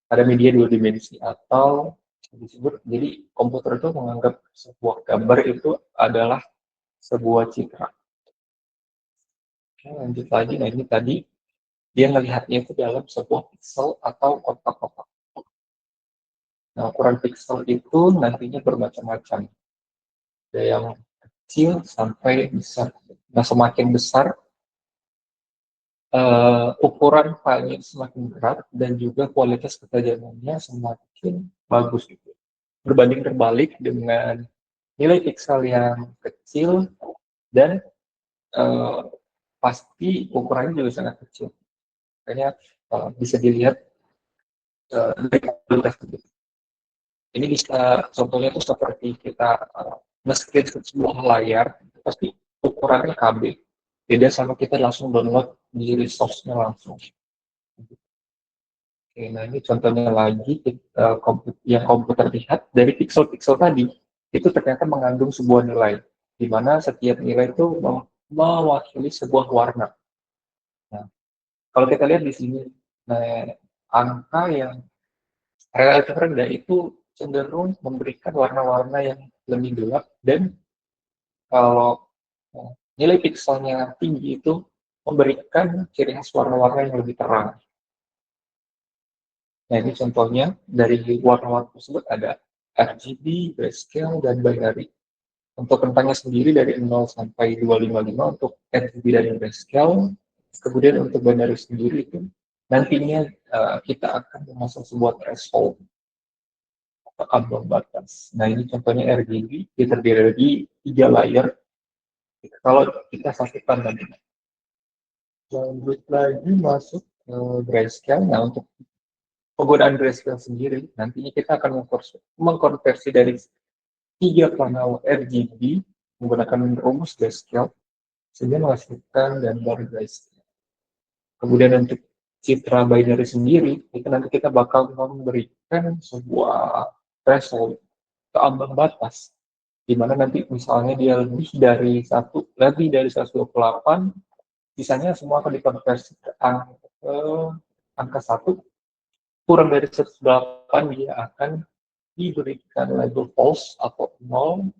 ada media dua dimensi atau disebut, jadi komputer itu menganggap sebuah gambar itu adalah sebuah citra. Oke, lanjut lagi. Nah ini tadi dia melihatnya itu dalam sebuah pixel atau kotak-kotak. Nah ukuran pixel itu nantinya bermacam-macam. Ada yang kecil sampai besar. Nah semakin besar ukuran filenya semakin berat dan juga kualitas ketajamannya semakin bagus gitu. Berbanding terbalik dengan nilai pixel yang kecil dan pasti ukurannya juga sangat kecil. Makanya bisa dilihat dari kualitas gitu. Ini bisa contohnya itu seperti kita nge-screen sebuah layar, pasti ukurannya KB. Beda sama kita langsung download di resource-nya langsung. Oke, nah ini contohnya lagi yang komputer lihat dari pixel-pixel tadi itu ternyata mengandung sebuah nilai, di mana setiap nilai itu mewakili sebuah warna. Nah, kalau kita lihat di sini, nah, angka yang relatif rendah itu cenderung memberikan warna-warna yang lebih gelap, dan kalau nilai pixelnya tinggi itu memberikan ciri khas warna-warna yang lebih terang. Nah, ini contohnya dari warna-warna tersebut ada RGB, grayscale, dan binary. Untuk rentangnya sendiri dari 0 sampai 255 untuk RGB dan grayscale. Kemudian untuk binary sendiri itu nantinya kita akan memasang sebuah threshold atau ambang batas. Nah, ini contohnya RGB, dia terdiri dari 3 layer. Kalau kita satukan tadi. Lanjut lagi masuk ke grayscale. Nah, untuk penggunaan grayscale sendiri, nantinya kita akan mengkonversi dari 3 panel RGB menggunakan rumus grayscale sehingga menghasilkan gambar grayscale. Kemudian untuk citra binary sendiri, itu nanti kita bakal memberikan sebuah threshold atau ambang batas, di mana nanti misalnya dia lebih dari 128, sisanya semua akan dikonversi ke angka 1, kurang dari 108 dia akan diberikan label false atau 0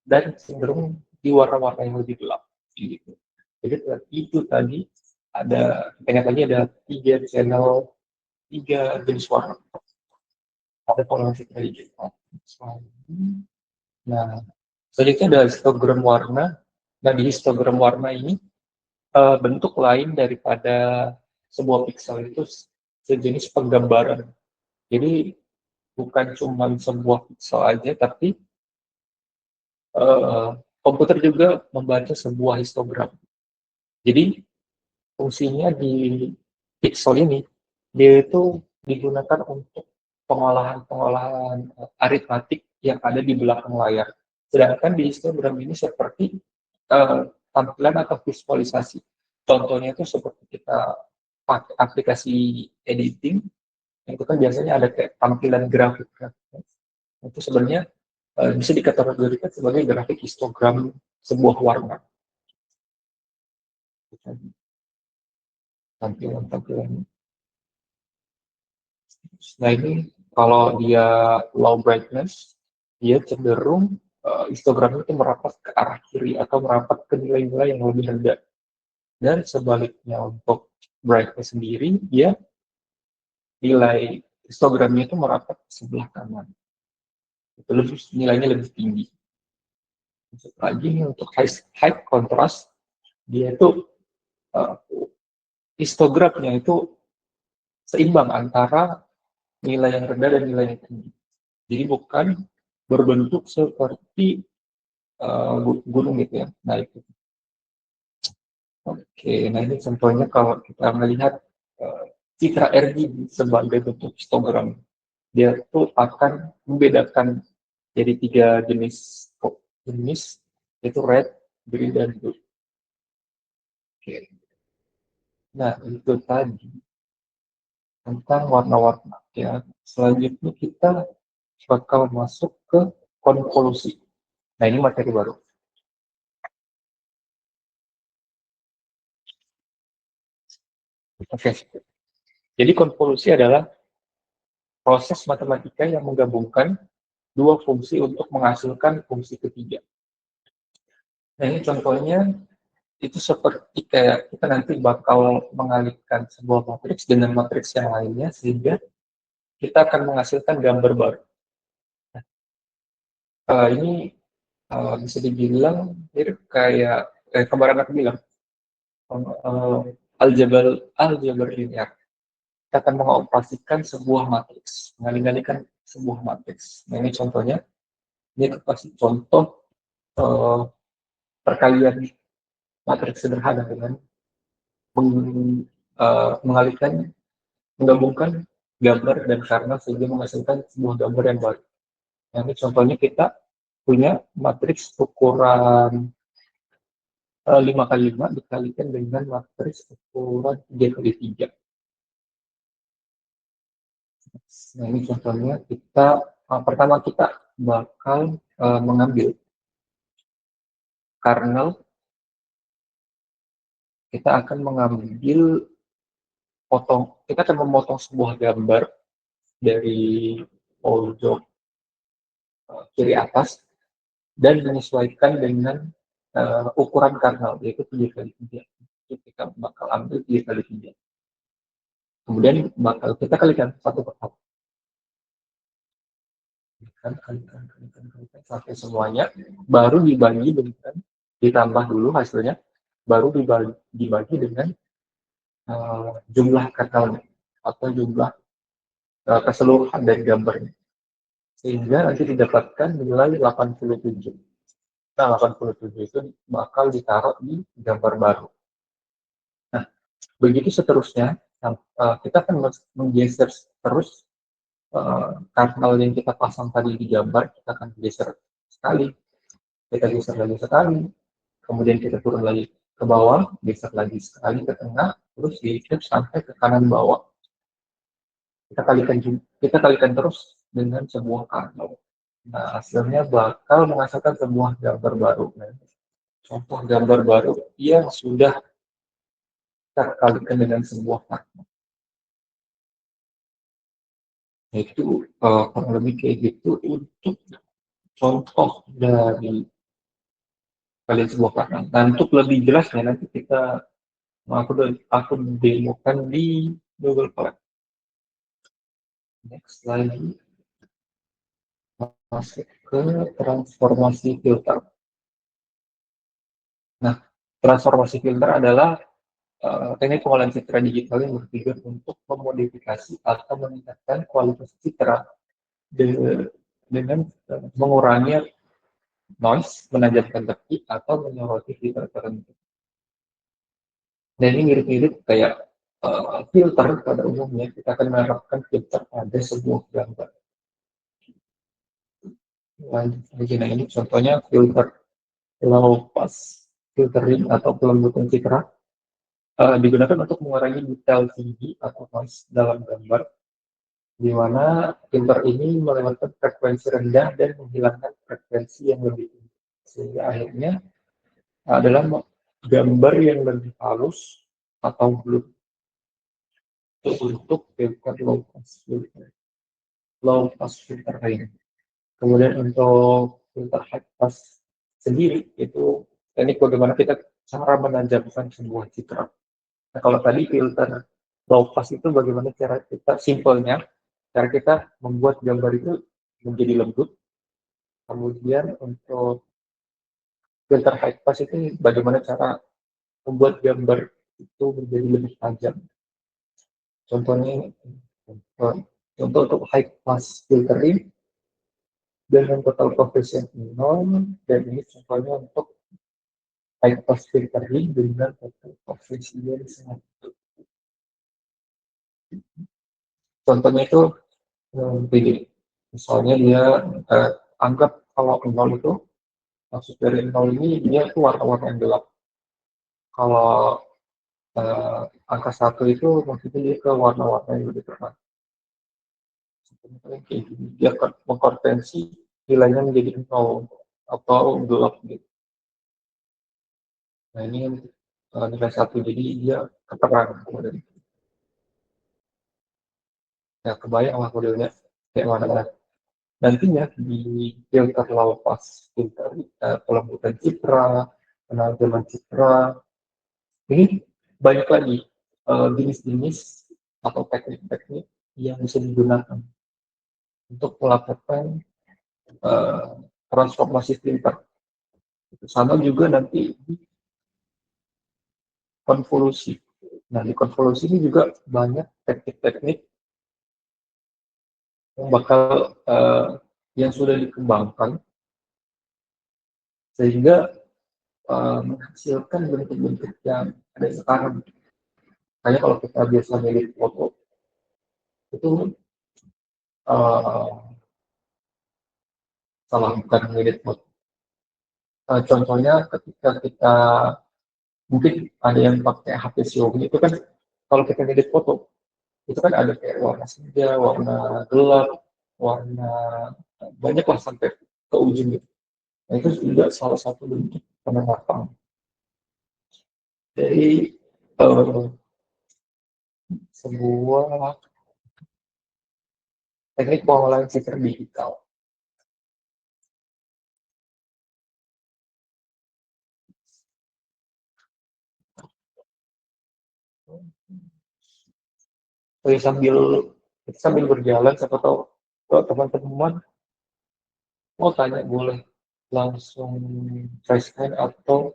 dan cenderung di warna-warna yang lebih gelap gitu. Jadi itu tadi ada, kita lagi ada 3 jenis warna. Ada polarisasi digital. Nah, selanjutnya ada histogram warna. Nah, di histogram warna ini bentuk lain daripada sebuah pixel itu sejenis penggambaran. Jadi bukan cuma sebuah pixel aja, tapi komputer juga membaca sebuah histogram. Jadi fungsinya di pixel ini, dia itu digunakan untuk pengolahan aritmatik yang ada di belakang layar. Sedangkan di histogram ini seperti tampilan atau visualisasi. Contohnya itu seperti kita pakai aplikasi editing, itu kan biasanya ada kayak tampilan grafik. Itu sebenarnya bisa dikategorikan sebagai grafik histogram sebuah warna. Tampilan-tampilan. Nah ini kalau dia low brightness, dia cenderung histogram itu merapat ke arah kiri atau merapat ke nilai-nilai yang lebih rendah. Dan sebaliknya untuk brightness sendiri, dia nilai histogramnya itu merapat ke sebelah kanan. Itu nilainya lebih tinggi. Lagi untuk high contrast, dia itu histogramnya itu seimbang antara nilai yang rendah dan nilai yang tinggi. Jadi bukan berbentuk seperti gunung gitu ya. Nah itu. Oke, nah ini contohnya kalau kita melihat citra RGB sebagai bentuk histogram, dia tuh akan membedakan jadi 3 jenis, yaitu red, green, dan blue. Oke. Nah itu tadi tentang warna-warna ya. Selanjutnya kita bakal masuk ke konvolusi. Nah ini materi baru. Oke. Jadi konvolusi adalah proses matematika yang menggabungkan dua fungsi untuk menghasilkan fungsi ketiga. Nah, ini contohnya itu seperti kayak kita nanti bakal mengalihkan sebuah matriks dengan matriks yang lainnya sehingga kita akan menghasilkan gambar baru. Ini bisa dibilang mirip kayak kemarin aku bilang aljabar linear. Kita akan mengoperasikan sebuah matriks, mengalih-alihkan sebuah matriks. Nah, ini contohnya. Ini aku kasih contoh uh, perkalian matriks sederhana dengan mengalihkan, menggabungkan gambar dan karena sehingga menghasilkan sebuah gambar yang baru. Nah, ini contohnya kita punya matriks ukuran 5 kali 5 dikalikan dengan matriks ukuran 3 kali 3. Nah, ini contohnya kita pertama kita bakal mengambil kernel, kita akan mengambil kita akan memotong sebuah gambar dari pojok kiri atas dan menyesuaikan dengan ukuran kernel, yaitu 3 kali 3. Kita bakal ambil 3 kali 3. Kemudian bakal kita kalikan satu per satu. Kalikan sampai semuanya, baru dibagi dengan ditambah dulu hasilnya, baru dibagi dengan jumlah kernelnya atau jumlah keseluruhan dari gambarnya. Sehingga nanti didapatkan nilai 87. Nah, 87 itu bakal ditaruh di gambar baru. Nah, begitu seterusnya, kita akan menggeser terus kernel yang kita pasang tadi di gambar, kita akan geser sekali, kita geser lagi sekali, kemudian kita turun lagi ke bawah, geser lagi sekali ke tengah, terus geser sampai ke kanan bawah. Kita kalikan terus dengan sebuah kernel. Nah, hasilnya bakal menghasilkan sebuah gambar baru. Nah, contoh gambar baru yang sudah kita kalikan dengan sebuah kernel. Itu kurang lebih kayak gitu untuk contoh dari kalian sebuah kernel. Nah, untuk lebih jelasnya nanti aku demokan di Google Colab. Next lagi masuk ke transformasi filter. Nah, transformasi filter adalah teknik pengolahan citra digital yang bertujuan untuk memodifikasi atau meningkatkan kualitas citra dengan mengurangi noise, menajamkan tepi, atau menyoroti filter tertentu. Dan ini mirip-mirip kayak filter pada umumnya, kita akan menerapkan filter pada sebuah gambar. Nah, ini contohnya filter low pass filtering atau pelembutan citra digunakan untuk mengurangi detail tinggi atau noise dalam gambar, di mana filter ini melewatkan frekuensi rendah dan menghilangkan frekuensi yang lebih tinggi, sehingga akhirnya adalah gambar yang lebih halus atau blur untuk filter low pass filtering. Kemudian untuk filter high pass sendiri itu teknik bagaimana kita cara menajamkan sebuah citra. Nah, kalau tadi filter low pass itu bagaimana cara kita simpelnya, cara kita membuat gambar itu menjadi lembut. Kemudian untuk filter high pass itu bagaimana cara membuat gambar itu menjadi lebih tajam. Contohnya contoh untuk high pass filtering dengan total coefficient 0, dan ini contohnya untuk high pass filtering dengan total coefficient 1. Contohnya itu begini, misalnya dia anggap kalau 0 itu, maksud dari 0 ini dia itu warna-warna yang gelap. Kalau angka 1 itu maksudnya dia ke warna-warna yang lebih terang. Dia mengkonversi nilainya menjadi 0 atau gelap gitu. Nah, ini nilai 1, jadi dia keterang. Ya kebayang lah modelnya kayak mana. Nah, nantinya di filter lawas, filter pelembutan citra, penajaman citra, ini banyak lagi jenis-jenis atau teknik-teknik yang bisa digunakan untuk melakukan eh, transformasi filter. Sama juga nanti di konvolusi. Nah, di konvolusi ini juga banyak teknik-teknik yang bakal yang sudah dikembangkan sehingga menghasilkan bentuk-bentuk yang ada sekarang. Kayak kalau kita biasa milih foto itu uh, salah bukan milih foto. Contohnya ketika kita mungkin ada yang pakai HP Xiaomi itu kan kalau kita milih foto itu kan ada kayak warna senja, warna gelap, warna banyak lah sampai ke ujung gitu. Nah, itu juga salah satu bentuk penerapan dari uh, sebuah teknik pengolahan fitur digital. Jadi sambil berjalan, siapa tahu kalau teman-teman mau tanya boleh langsung raise hand atau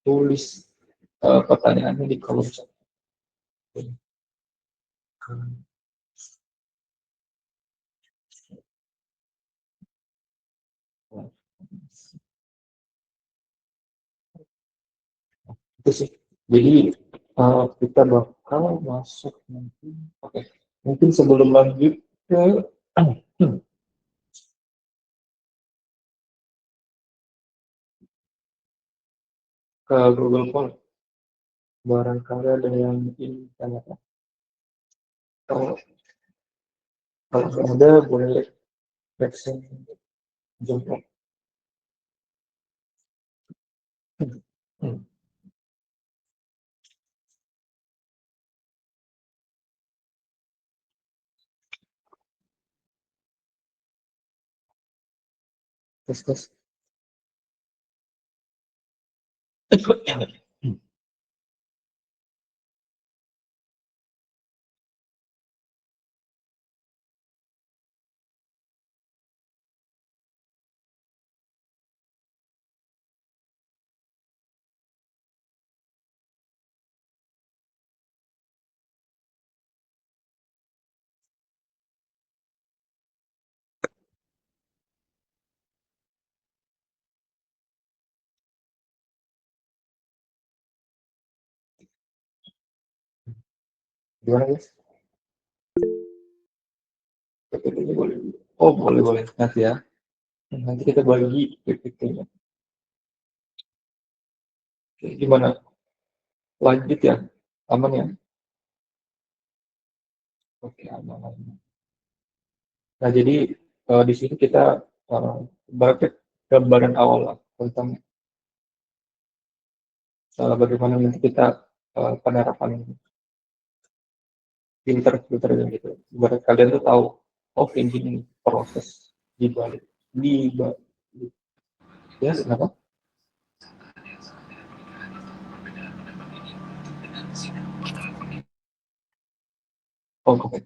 tulis pertanyaannya di kolom chat. Itu sih. Jadi kita bakal masuk nanti. Oke, mungkin sebelum lanjut ke ke Google Form, barangkali ada yang ingin tanyakan. Kalau kalau ada boleh reaction jempol. Terus terus. Gimana guys? PPT-nya boleh. Oh boleh boleh nanti ya. Nanti kita bagi PPT-nya. Oke, gimana? Lanjut ya? Aman ya? Oke, aman, aman. Nah, jadi di sini kita berarti gambaran awal lah tentang bagaimana nanti kita penerapan filter-filter gitu. Buat kalian tuh tahu, oh kayak gini proses di balik di balik. Ya, kenapa? Oh, oke.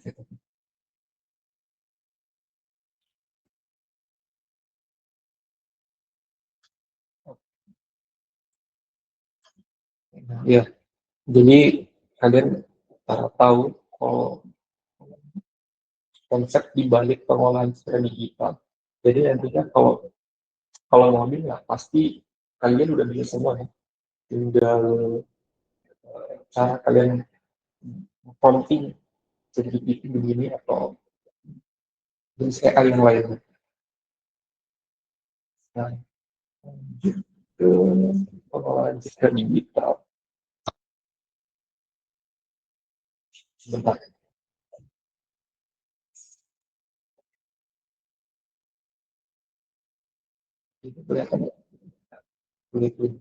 Ya, jadi kalian tahu kalau konsep di balik pengolahan secara digital. Jadi nantinya kalau kalau mobil ya pasti kalian udah bisa semua ya. Tinggal cara kalian prompting jadi begini atau jenis AI yang lain. Nah, lanjut ke pengolahan secara digital. Sebentar, itu kelihatan ya? Kulit kulit.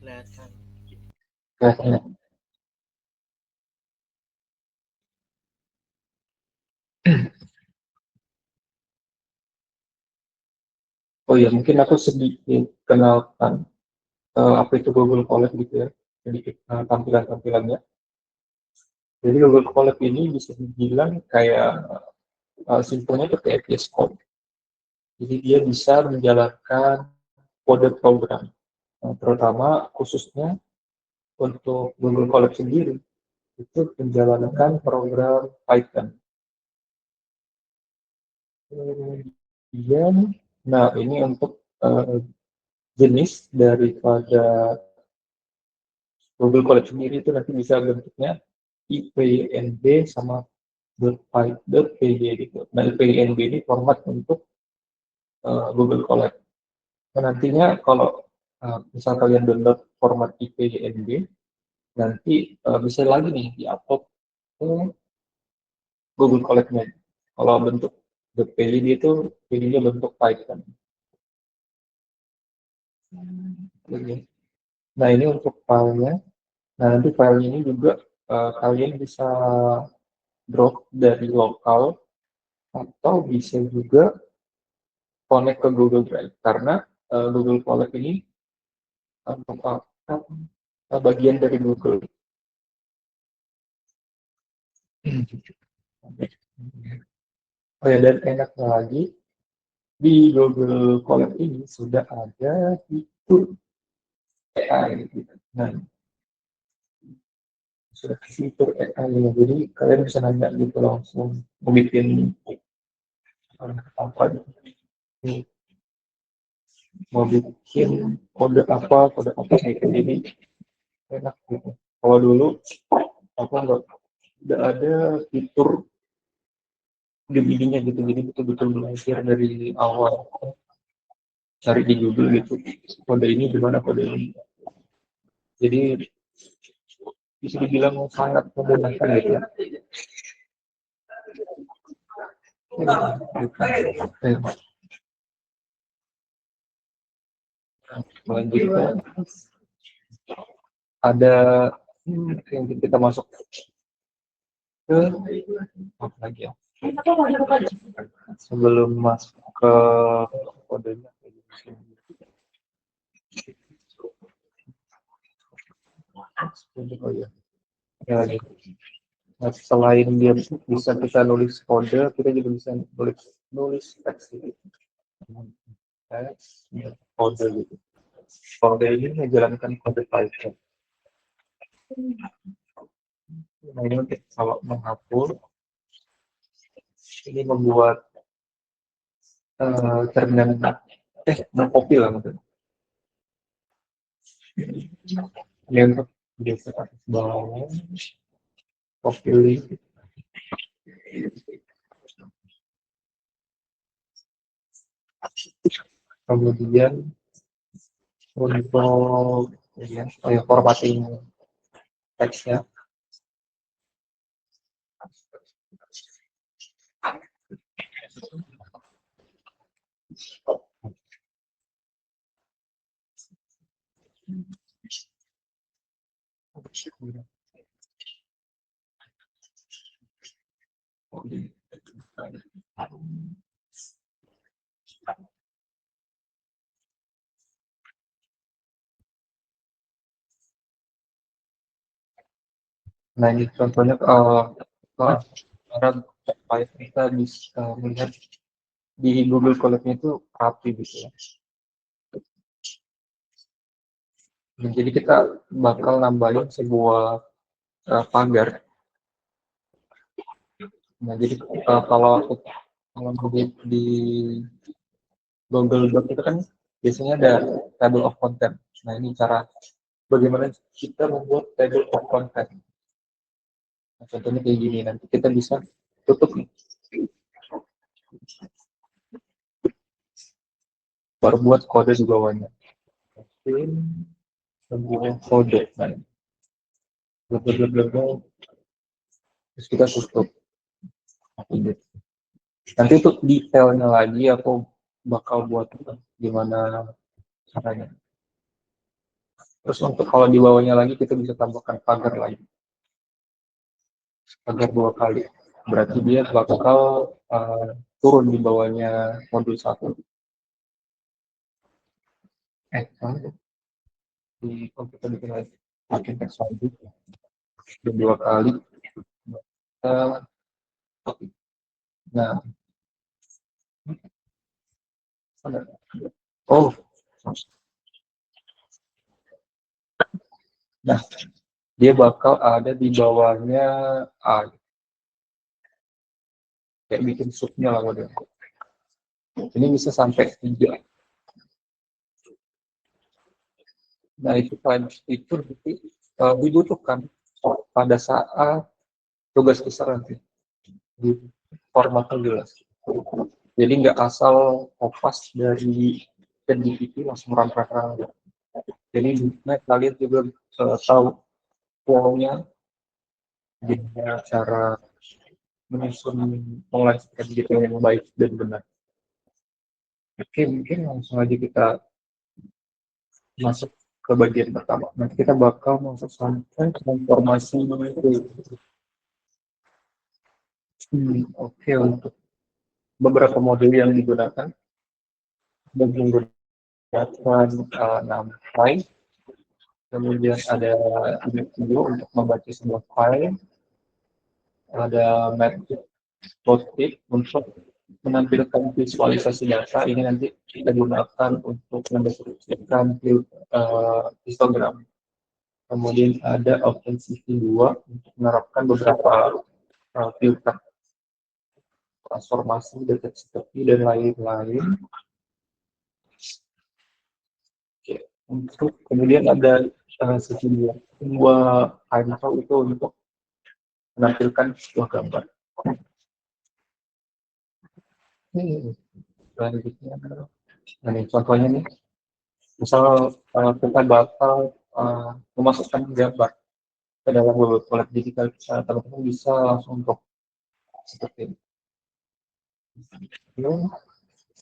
kelihatan. Oh ya, mungkin aku sedikit kenalkan apa itu Google Colab gitu ya, sedikit tampilan-tampilannya. Jadi Google Colab ini bisa dibilang kayak simpelnya itu kayak VS Code. Jadi dia bisa menjalankan kode program, terutama khususnya untuk Google Colab sendiri itu menjalankan program Python. Kemudian, nah ini untuk jenis daripada Google Colab sendiri itu nanti bisa bentuknya IPNB sama .py gitu. Nah IPNB ini format untuk Google Colab. Nah, nantinya kalau misal kalian download format IPNB, nanti bisa lagi nih diupload ke Google Colab-nya. Kalau bentuk .py itu jadinya bentuk Python. Nah ini untuk filenya. Nah nanti filenya ini juga kalian bisa drop dari lokal atau bisa juga connect ke Google Drive karena Google Colab ini merupakan bagian dari Google. Oh ya, dan enak lagi di Google Colab ini sudah ada fitur AI. Nah, sudah fitur AI ya. Jadi kalian bisa nanya gitu langsung mau bikin apa nih, mau bikin kode apa kayak gini enak gitu. Kalau dulu apa nggak ada fitur begininya gitu, jadi betul-betul belajar dari awal cari di Google gitu kode ini gimana kode ini. Jadi bisa dibilang sangat memudahkan gitu ya. Selanjutnya ada yang kita masuk ke apa lagi ya, sebelum masuk ke kodenya. Oh ya, ya lagi. Nah, selain dia bisa kita nulis kode, kita juga bisa nulis teks gitu. Teks, kode gitu. Kode ini menjalankan kode Python. Nah ini untuk kalau menghapus, ini membuat terminal mengcopy lah mungkin. Ini untuk biasa atas bawah, copy link. Kemudian untuk ya, formatting teksnya. Nah ini contohnya cara supaya kita bisa melihat di Google Colab-nya itu rapi gitu ya. Nah, jadi kita bakal nambahin sebuah pagar. Nah jadi kalau di Google Doc itu kan biasanya ada table of content. Nah ini cara bagaimana kita membuat table of content. Nah, contohnya kayak gini, nanti kita bisa tutup nih. Baru buat kode di bawahnya. Sebuah kode. Nah, terus kita tutup. Nanti untuk detailnya lagi aku bakal buat gimana caranya. Terus untuk kalau di bawahnya lagi kita bisa tambahkan pagar lagi, pagar 2 kali. Berarti dia bakal turun di bawahnya modul 1. Di komputer bikin lagi, bikin teks lagi, dan 2 kali. Nah, oh, nah dia bakal ada di bawahnya kayak bikin subnya lah model. Ini bisa sampai 3. Nah itu kan itu dibutuhkan pada saat tugas besar nanti di formatnya jelas. Jadi nggak asal kopas dari PDPT langsung rangka-rangka. Jadi kalian juga tahu flow-nya, gimana cara menyusun online gitu yang baik dan benar. Oke, mungkin langsung aja kita masuk ke bagian pertama. Nanti kita bakal masuk sampai transformasi itu. Oke, untuk beberapa model yang digunakan dan menggunakan NumPy, kemudian ada video untuk membaca sebuah file, ada Matplotlib untuk menampilkan visualisasi data. Ini nanti kita gunakan untuk mendeskripsikan histogram. Kemudian ada OpenCV2 untuk menerapkan beberapa filter transformasi, deteksi tepi, dan lain-lain. Untuk kemudian ada sejumlah info itu untuk menampilkan sebuah gambar. Selanjutnya, nah ini contohnya nih, misal kita bakal memasukkan gambar ke dalam Google Colab, jadi teman-teman bisa langsung untuk seperti ini.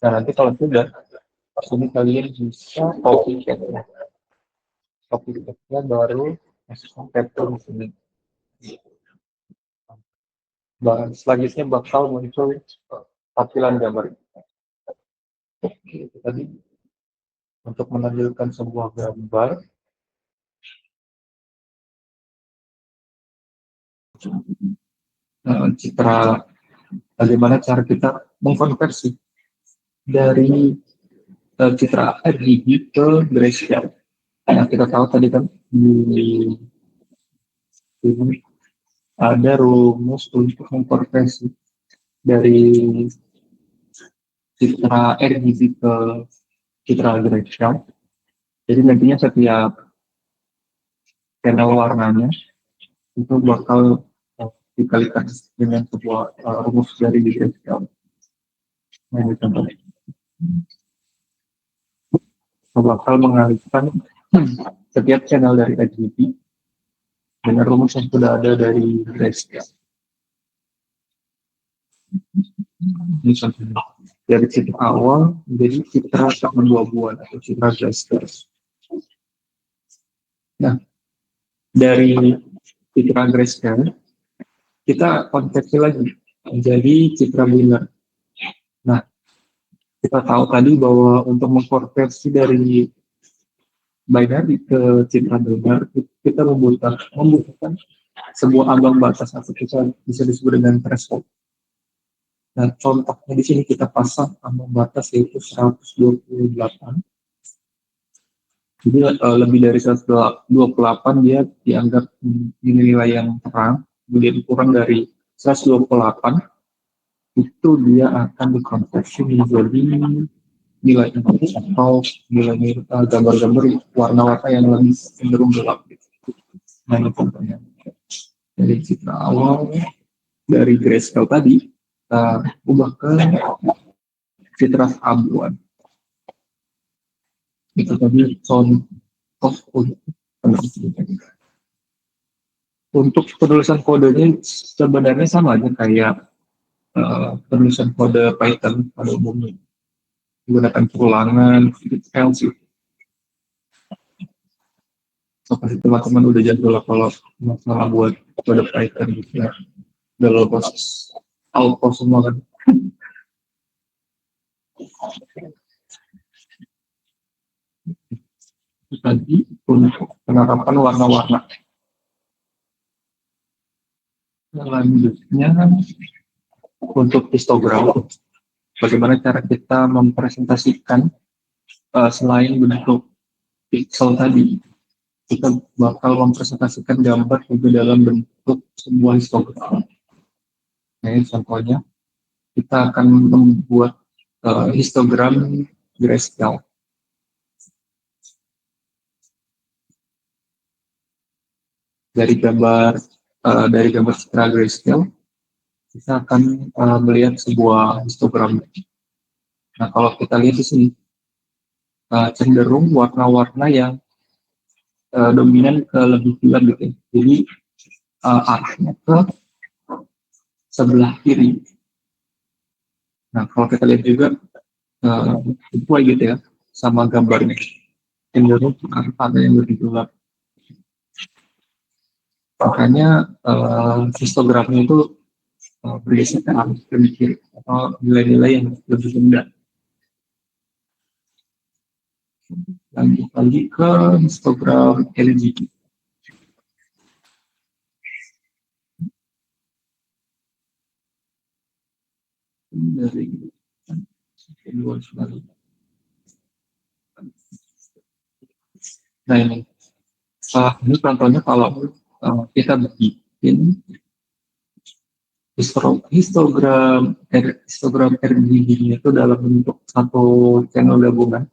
Nah nanti kalau sudah, ini kalian bisa copy cat-nya baru masukkan vektor di sini. Selanjutnya bakal muncul tampilan gambar. Oke, itu tadi untuk menampilkan sebuah gambar. Citra, bagaimana cara kita mengkonversi dari citra RGB ke grayscale. Nah, kita tahu tadi kan di sini ada rumus untuk mengkonversi dari citra RGB ke citra grayscale. Jadi nantinya setiap channel warnanya itu bakal dikalikan dengan sebuah rumus dari grayscale. Nah, ini contohnya. Bakal mengalihkan setiap channel dari RGB dengan rumus yang sudah ada dari grayscale. Ini contohnya. Dari citra awal menjadi citra keanuabuan atau citra grayscale. Nah, dari citra grayscale kita konversi lagi menjadi citra biner. Nah, kita tahu tadi bahwa untuk mengkonversi dari binary ke citra biner kita membutuhkan sebuah ambang batas atau kita bisa disebut dengan threshold. Nah, contohnya di sini kita pasang ambang batas yaitu 128. Jadi lebih dari 128 dia dianggap nilai yang terang, kemudian kurang dari 128 itu dia akan dikonversi menjadi nilai atau nilai gambar-gambar warna-warna yang lebih cenderung gelap. Nah, ini contohnya dari citra awal dari grayscale tadi kita ubah ke citra abuan. Itu tadi contoh untuk penulisan kodenya sebenarnya sama aja kayak penulisan kode Python pada umumnya, menggunakan ulangan, else. pasti teman-teman udah jago lah kalau masalah buat kode Python gitu ya. Udah lo proses auto semua kan. Terus lagi untuk penerapan warna-warna. Selanjutnya untuk histogram, bagaimana cara kita mempresentasikan selain bentuk pixel tadi, kita bakal mempresentasikan gambar juga dalam bentuk sebuah histogram. Nah, ini contohnya kita akan membuat histogram grayscale. Dari gambar secara grayscale kita akan melihat sebuah histogram. Nah, kalau kita lihat di sini cenderung warna-warna yang dominan ke lebih gelap gitu ya. Jadi arahnya ke sebelah kiri. Nah, kalau kita lihat juga sesuai gitu ya sama gambarnya, cenderung ke arah yang lebih gelap. Makanya histogramnya itu bergeser ke arah lebih kiri atau nilai-nilai yang lebih rendah. Lanjut lagi ke histogram LG. Dari luar sekali. Nah ini contohnya kalau kita bikin histogram RGB itu dalam bentuk satu channel gabungan.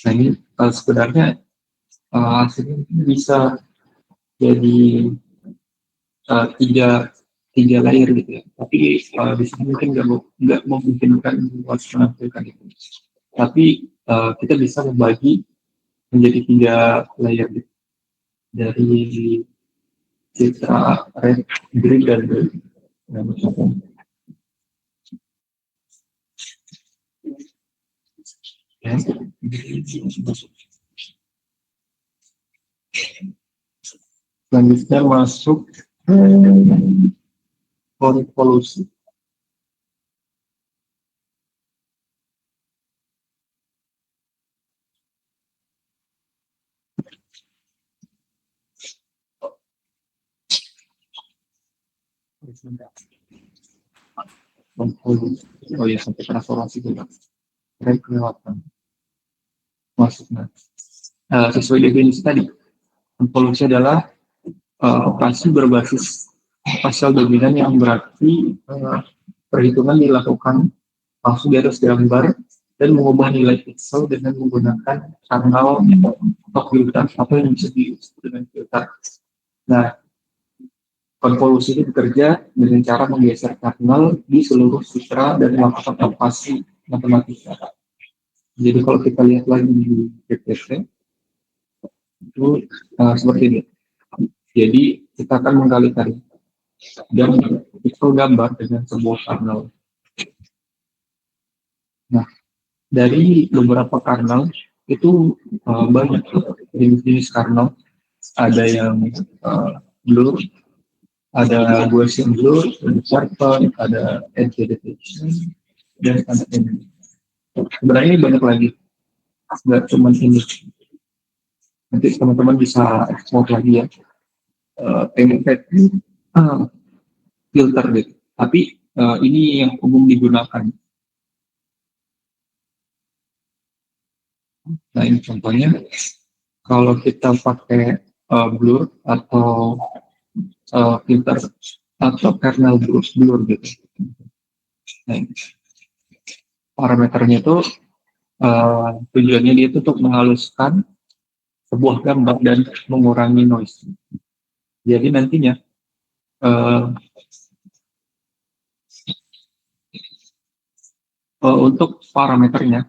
Nah ini sebenarnya hasilnya bisa jadi tiga layer gitu ya. Tapi di sini mungkin nggak memungkinkan buat menampilkan itu. Tapi kita bisa membagi menjadi tiga layer gitu. Dari citra red, green, dan blue. Nah, ya. Selanjutnya masuk konvolusi. Oh ya, sampai transformasi juga. Keren kelewatan. Masuknya. Sesuai definisi tadi, konvolusi adalah operasi berbasis spasial dominan yang berarti perhitungan dilakukan langsung di atas gambar dan mengubah nilai pixel dengan menggunakan kanal atau filter atau yang bisa disebut dengan filter. Nah, konvolusi ini bekerja dengan cara menggeser kardinal di seluruh sutra dan melakukan operasi matematika. Jadi kalau kita lihat lagi di PPT itu seperti ini. Jadi kita akan mengkali-kali dan pixel gambar dengan sebuah kardinal. Nah, dari beberapa kardinal itu banyak jenis-jenis kardinal. Ada yang blur, ada Gaussian blur, ada sharpen, ada edge detection, dan ada ini. Sebenarnya ini banyak lagi, nggak cuma ini. Nanti teman-teman bisa ekspor lagi ya. Template filter gitu. Tapi ini yang umum digunakan. Nah ini contohnya, kalau kita pakai blur atau filter atau kernel blur gitu. Nah, parameternya itu tujuannya dia itu untuk menghaluskan sebuah gambar dan mengurangi noise. Jadi nantinya untuk parameternya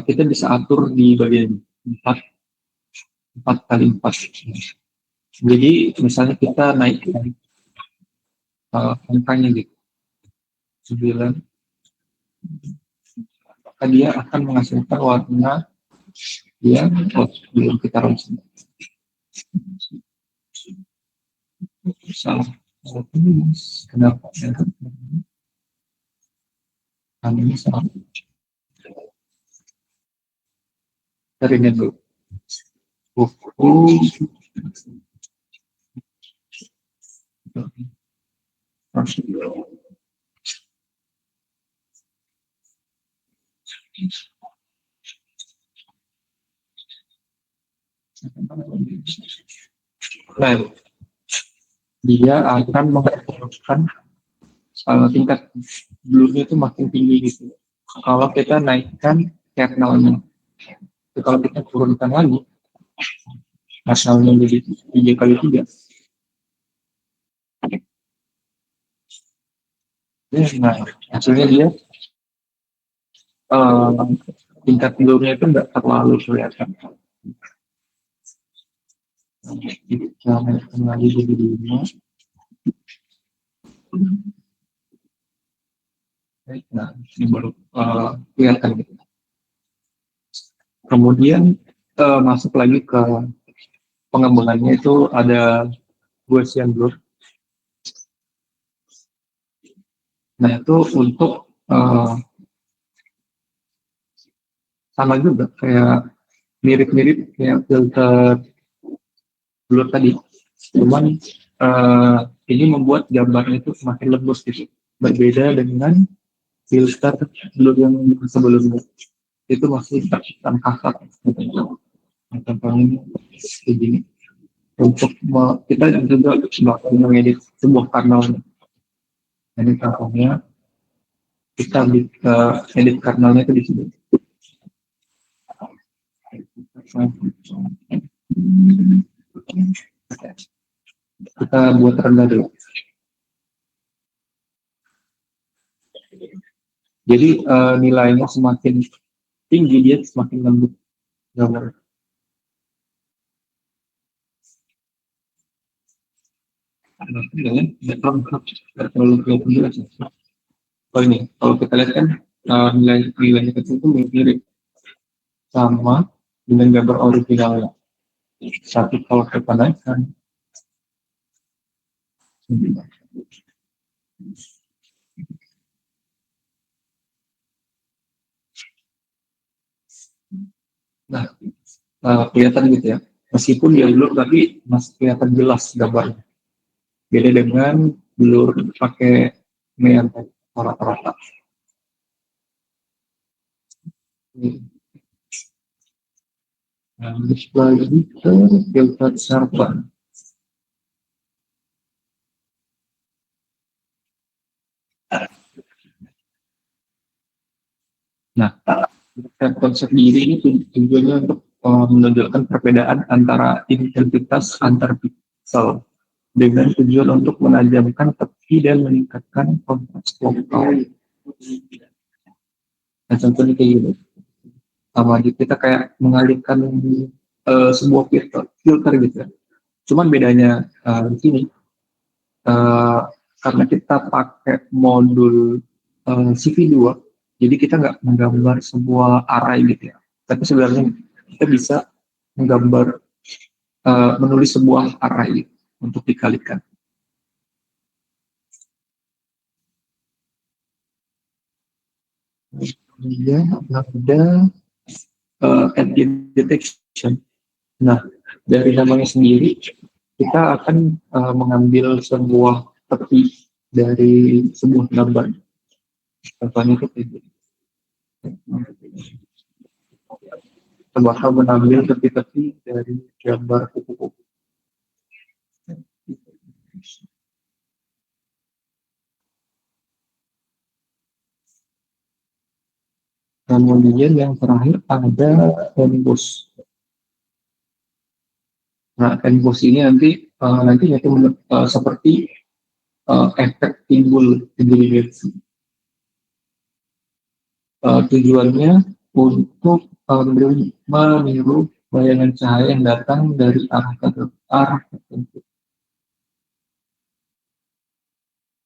kita bisa atur di bagian 4 kali 4. Jadi misalnya kita naikkan angkanya gitu 9, maka dia akan menghasilkan warna Dia belum kita ronsen. Salah. Kenapa ya? Ini salah. Dari dulu. Buku. Nah, dia akan mengeluarkan tingkat blurnya itu makin tinggi gitu. Kalau kita naikkan kernelnya, kalau kita turunkan lagi, nasionalnya jadi 3 kali 3. Nah, hasilnya dia uh, tingkat blurnya itu nggak terlalu kelihatan. Kita naikkan lagi jadi 5. Nah, ini baru kelihatan gitu. Kemudian masuk lagi ke pengembangannya itu ada Gaussian blur. Nah, itu untuk sama juga kayak mirip-mirip kayak filter blur tadi. Cuman ini membuat gambarnya itu semakin lembut gitu. Berbeda dengan filter blur yang sebelumnya. Itu masih terkesan kasar. Contohnya kayak gini. Untuk kita juga mengedit sebuah kanal. Ini contohnya kita edit kanalnya itu di sini. Kita buat rendah dulu. Jadi nilainya semakin tinggi dia semakin lembut gambar. Oh ini, kalau kita lihat kan nilainya kecil itu mirip sama dengan gambar originalnya. Tapi kalau kita naikkan, nah kelihatan gitu ya. Meskipun dia blur tapi masih kelihatan jelas gambarnya. Beda dengan blur pakai media rata-rata. Nah, lagi ke filter server. Nah, konsep diri ini tujuannya untuk menunjukkan perbedaan antara intensitas antar pixel dengan tujuan untuk menajamkan tepi dan meningkatkan kontras lokal. Nah, contohnya kayak gini. Sama kita kayak mengalihkan sebuah filter gitu ya. Cuman bedanya di sini uh, karena kita pakai modul CV2, jadi kita nggak menggambar sebuah array gitu ya. Tapi sebenarnya kita bisa menggambar menulis sebuah array untuk dikalikan. Kemudian ada edge detection. Nah, dari namanya sendiri kita akan mengambil sebuah tepi dari sebuah gambar. Contohnya itu kayak gini. Kita bakal mengambil tepi-tepi dari gambar kupu-kupu. Kemudian yang terakhir ada emboss. Nah, emboss ini nanti itu seperti efek timbul gerigasi. Tujuannya untuk meniru bayangan cahaya yang datang dari arah tertentu.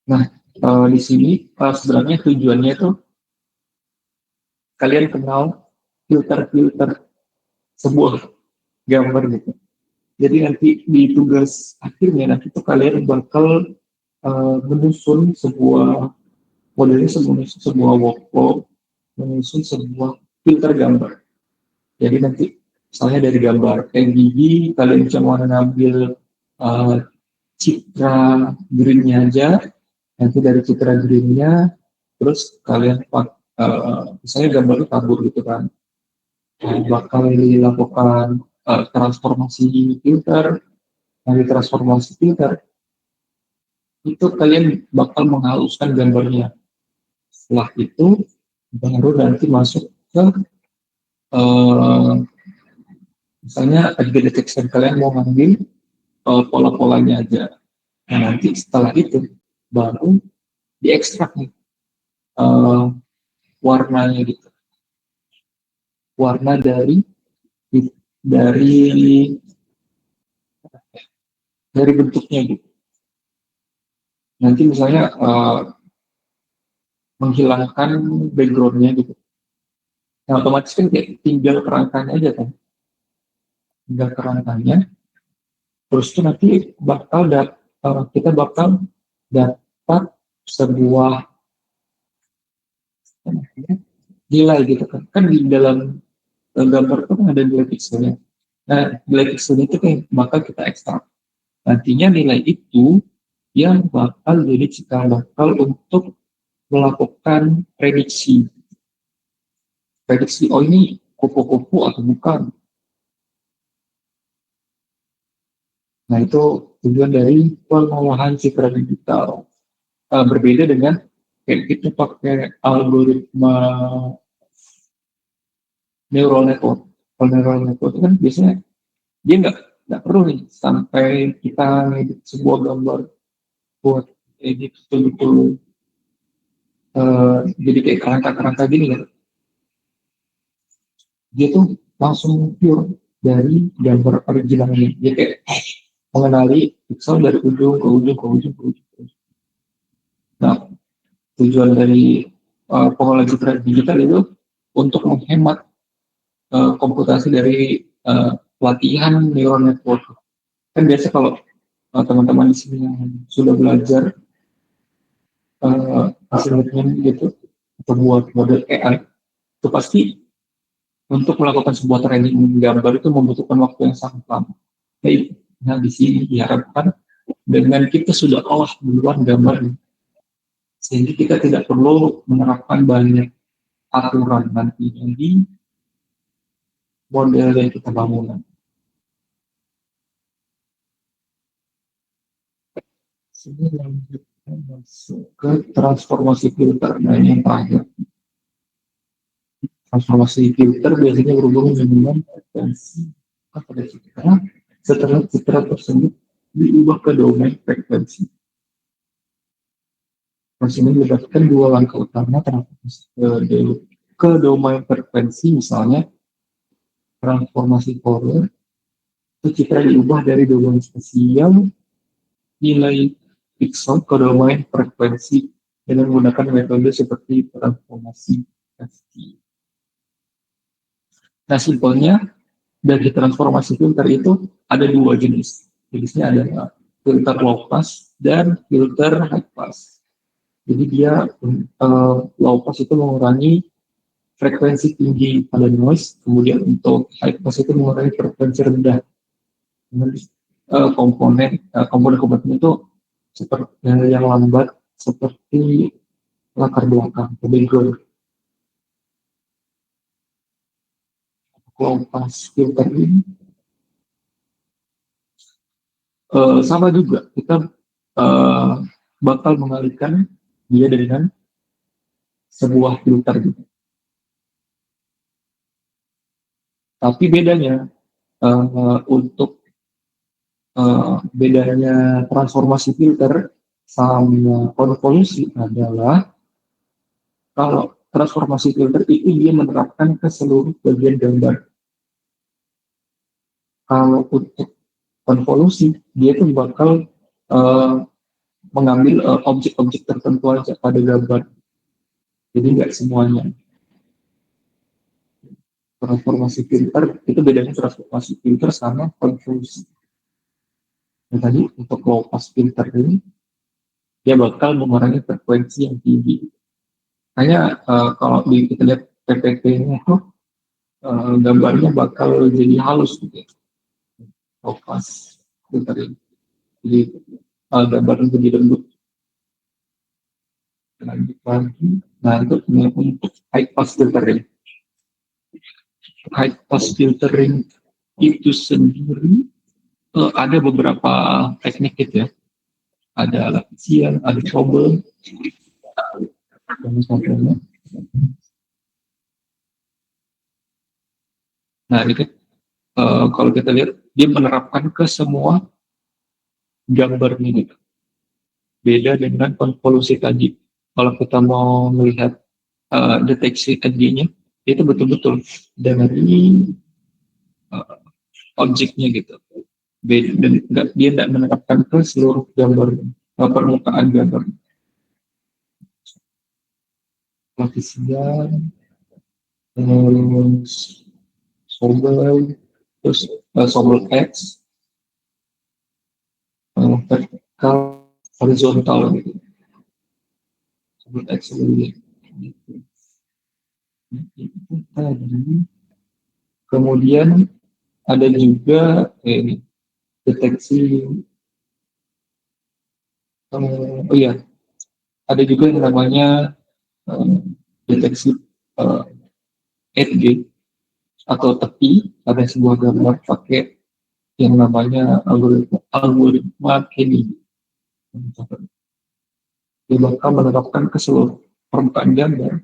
Nah, di sini sebenarnya tujuannya itu kalian kenal filter-filter sebuah gambar gitu. Jadi nanti di tugas akhirnya nanti tuh kalian bakal menyusun sebuah modelnya, sebuah workflow, menyusun sebuah filter gambar. Jadi nanti misalnya dari gambar kayak gigi kalian cuma ngambil uh, citra greennya aja, nanti dari citra greennya terus kalian misalnya gambarnya kabur gitu kan, bakal dilakukan transformasi filter. Dari transformasi filter itu kalian bakal menghaluskan gambarnya. Setelah itu baru nanti masuk ke uh, misalnya ada detection, kalian mau ngambil pola-polanya aja. Nah, nanti setelah itu baru diekstrak nih uh, warnanya gitu, warna dari dari bentuknya gitu. Nanti misalnya menghilangkan backgroundnya gitu. Nah, otomatis kan kayak tinggal kerangkanya aja kan, tinggal kerangkanya. Terus itu nanti kita bakal dapat sebuah nilai gitu kan. Kan di dalam gambar itu kan ada nilai pixelnya. Nah, nilai pixelnya itu kan bakal kita ekstrak. Nantinya nilai itu yang bakal jadi cikal bakal untuk melakukan prediksi. Prediksi, oh ini kupu-kupu atau bukan. Nah, itu tujuan dari pengolahan citra digital. Berbeda dengan kayak kita pakai algoritma neural network. Kalau neural network itu kan biasanya dia nggak perlu nih sampai kita ngedit sebuah gambar buat edit betul-betul jadi kayak kerangka-kerangka gini kan. Dia tuh langsung pure dari gambar originalnya. Dia kayak mengenali pixel dari ujung ke ujung ke ujung ke ujung. Nah, tujuan dari pengelola citra digital itu untuk menghemat komputasi dari pelatihan neural network. Kan biasa kalau teman-teman di sini yang sudah belajar hasilnya gitu atau buat model AI, itu pasti untuk melakukan sebuah training gambar itu membutuhkan waktu yang sangat lama. Nah, di sini diharapkan dengan kita sudah olah duluan gambar, sehingga kita tidak perlu menerapkan banyak aturan nanti di model yang kita bangun. Sini lanjutkan masuk ke transformasi filter. Nah, ini yang terakhir. Transformasi filter biasanya berhubungan dengan frekuensi pada citra setelah citra tersebut diubah ke domain frekuensi. Proses ini melibatkan dua langkah utama transformasi ke domain frekuensi, misalnya transformasi Fourier, itu citra diubah dari domain spasial nilai pixel ke domain frekuensi dengan menggunakan metode seperti transformasi FT. Nah, simpelnya dari transformasi filter itu ada dua jenis. Jenisnya ada filter low pass dan filter high pass. Jadi dia low pass itu mengurangi frekuensi tinggi pada noise, kemudian untuk high pass itu mengurangi frekuensi rendah. Komponen itu seperti yang lambat seperti latar belakang, background. Low pass filter ini sama juga kita uh, bakal mengalihkan dia dengan sebuah filter gitu. Tapi bedanya untuk bedanya transformasi filter sama konvolusi adalah kalau transformasi filter itu dia menerapkan ke seluruh bagian gambar. Kalau untuk konvolusi dia itu bakal mengambil objek-objek tertentu aja pada gambar. Jadi nggak semuanya. Transformasi filter itu bedanya transformasi filter sama konvolusi. Nah, tadi untuk low pass filter ini dia bakal mengurangi frekuensi yang tinggi. Hanya kalau kita lihat PPT-nya itu gambarnya bakal jadi halus gitu ya, low pass filter ini. Jadi gambarnya jadi lembut. Lanjut lagi. Nah itu untuk high pass filtering. High pass filtering itu sendiri ada beberapa teknik gitu ya. Ada lapisian, ada trouble, dan sebagainya. Nah itu kalau kita lihat dia menerapkan ke semua gambarnya gitu. Beda dengan konvolusi tadi. Kalau kita mau melihat deteksi tadinya, itu betul-betul dari uh, objeknya gitu. Beda, dan dia tidak menerapkan ke seluruh gambar permukaan gambar. Lapisian, terus Sobel, terus Sobel X, vertikal, horizontal gitu. Sobel X gitu. Itu tadi. Kemudian ada juga deteksi, oh iya, ada juga yang namanya deteksi uh, edge atau tepi pada sebuah gambar pakai yang namanya algoritma Kenny. Dia bakal menerapkan ke seluruh permukaan gambar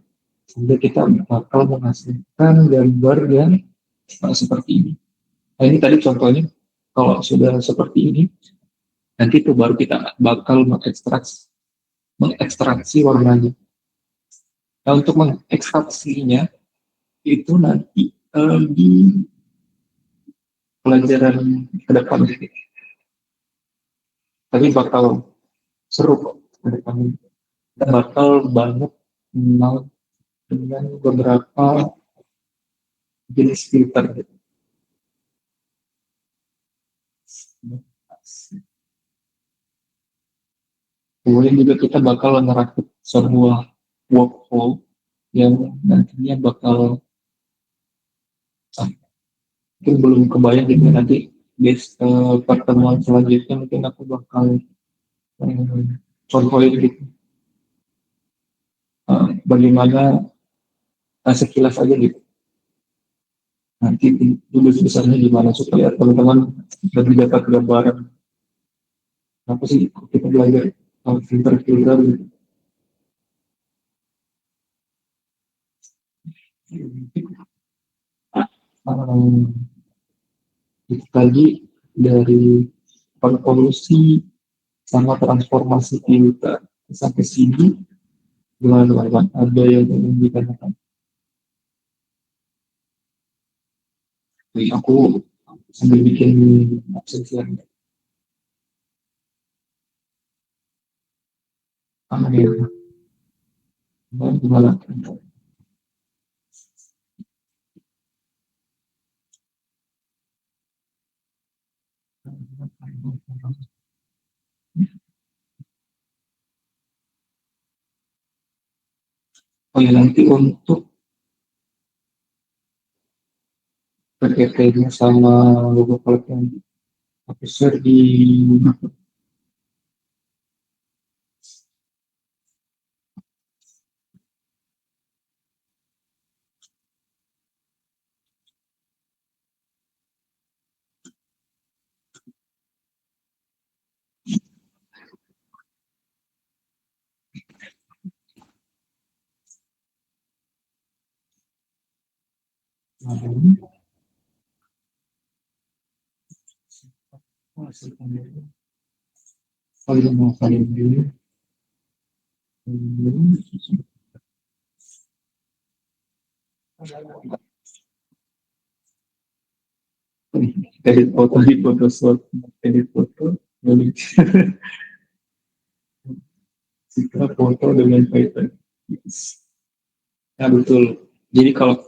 sehingga kita bakal menghasilkan gambar yang seperti ini. Nah ini tadi contohnya, kalau sudah seperti ini, nanti itu baru kita bakal mengekstraksi warnanya. Nah untuk mengekstraksinya itu nanti di pelajaran ke depan, tapi bakal seru kok ke depan. Kita bakal banyak mengenal dengan beberapa jenis filter gitu. Kemudian juga kita bakal merakit sebuah workflow yang nantinya bakal mungkin belum kebayang gitu nanti pertemuan selanjutnya mungkin aku bakal contohin gitu bagaimana sekilas aja gitu nanti dulu besarnya gimana supaya teman-teman lebih dapat gambaran apa sih kita belajar filter-filter gitu. Um, itu tadi dari konvolusi sama transformasi filter sampai sini gimana teman-teman ada yang ingin ditanyakan. Jadi aku sambil bikin absensian apa nih gimana. Oh ya nanti untuk PPT-nya sama logo collab yang aku share di oh ini mau kalian dulu. Edit foto di Photoshop, edit foto, lalu kita foto dengan Python. Nah betul. Jadi kalau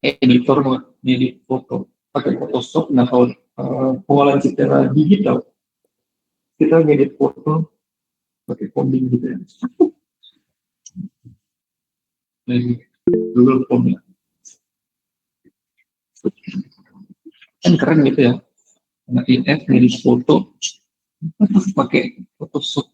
editor ngedit foto pakai Photoshop. Nah kalau pengolahan secara digital kita ngedit foto pakai coding gitu ya. Nah, Google Form ya. Kan keren gitu ya. Nah, IF ngedit foto pakai Photoshop.